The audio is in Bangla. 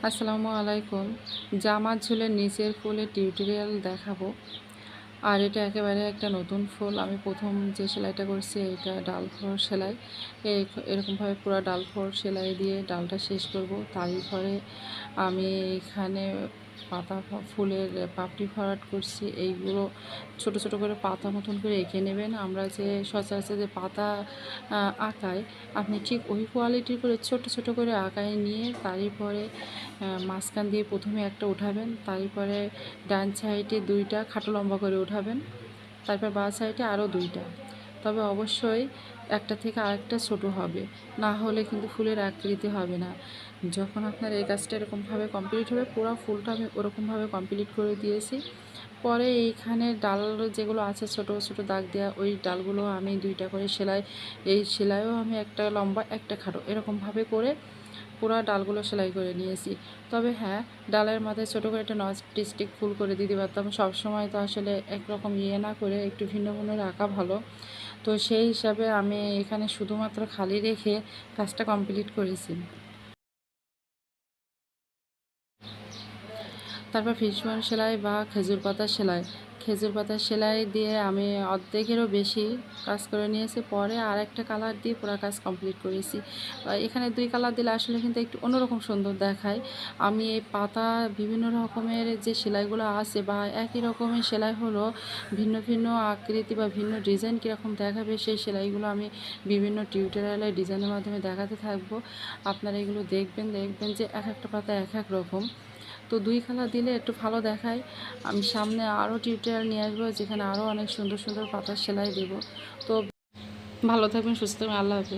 আসসালামু আলাইকুম। জামার ঝুলের নিচের ফুলের টিউটোরিয়াল দেখাবো। আর এটা একেবারে একটা নতুন ফুল। আমি প্রথম যে সেলাইটা করছি এটা ডাল ফোর সেলাই। এরকমভাবে পুরো ডাল ফোর সেলাই দিয়ে ডালটা শেষ করব। তারপরে আমি এখানে ফুলের পাপড়ি ভরাট করছি। এইগুলো ছোট ছোট করে পাতা মতন করে এঁকে নেবেন। আমরা যে সচরাচর যে পাতা আঁকাই, আপনি ঠিক ওই কোয়ালিটির করে ছোট ছোট করে আঁকায় নিয়ে তারপরে মাঝখান দিয়ে প্রথমে একটা উঠাবেন, তারপরে ডান সাইডে দুইটা খাটো লম্বা করে উঠাবেন, তারপর বাঁ সাইডে আরও দুইটা। তবে অবশ্যই একটা থেকে আরেকটা ছোট হবে, না হলে কিন্তু ফুলের আকৃতি হবে না। যখন আপনার এই কাজটা এরকমভাবে কমপ্লিট হবে, পুরো ফুলটা আমি ওরকমভাবে কমপ্লিট করে দিয়েছি। পরে এইখানে ডাল যেগুলো আছে ছোট ছোট দাগ দেওয়া, ওই ডালগুলো আমি দুইটা করে এই সেলাইও আমি একটা লম্বা একটা খাটো এরকমভাবে করে পুরো ডালগুলো সেলাই করে নিয়েছি। তবে হ্যাঁ, ডালের মাথায় ছোটো করে একটা নস্টিক ফুল করে দিতে পারতাম। সবসময় তো আসলে একরকম না করে একটু ভিন্ন ভিন্ন রাখা ভালো। তো সেই হিসাবে আমি এখানে শুধুমাত্র খালি রেখে কাজটা কমপ্লিট করেছি। তারপর ফিশবোন সেলাই বা খেজুর পাতা সেলাই, খেজুর পাতা সেলাই দিয়ে আমি অর্ধেকেরও বেশি কাজ করে নিয়েছি। পরে আরেকটা কালার দিয়ে পুরো কাজ কমপ্লিট করেছি। এখানে দুই কালার দিলে আসলে কিন্তু একটু অন্যরকম সুন্দর দেখায়। আমি এই পাতা বিভিন্ন রকমের যে সেলাইগুলো আছে বা একই রকমের সেলাই হলো ভিন্ন ভিন্ন আকৃতি বা ভিন্ন ডিজাইন কীরকম দেখাবে, সেই সেলাইগুলো আমি বিভিন্ন টিউটোরিয়ালে ডিজাইনের মাধ্যমে দেখাতে থাকবো। আপনারা এগুলো দেখবেন যে এক একটা পাতা এক এক রকম। তো দুই কালার দিলে একটু ভালো দেখায়। আমি সামনে আরও টিউটোরিয়াল নিয়ে আসবো, যেখানে আরও অনেক সুন্দর সুন্দর পাতার সেলাই দেব। তো ভালো থাকবেন, সুস্থ থাকবেন। আল্লাহ হাফেজ।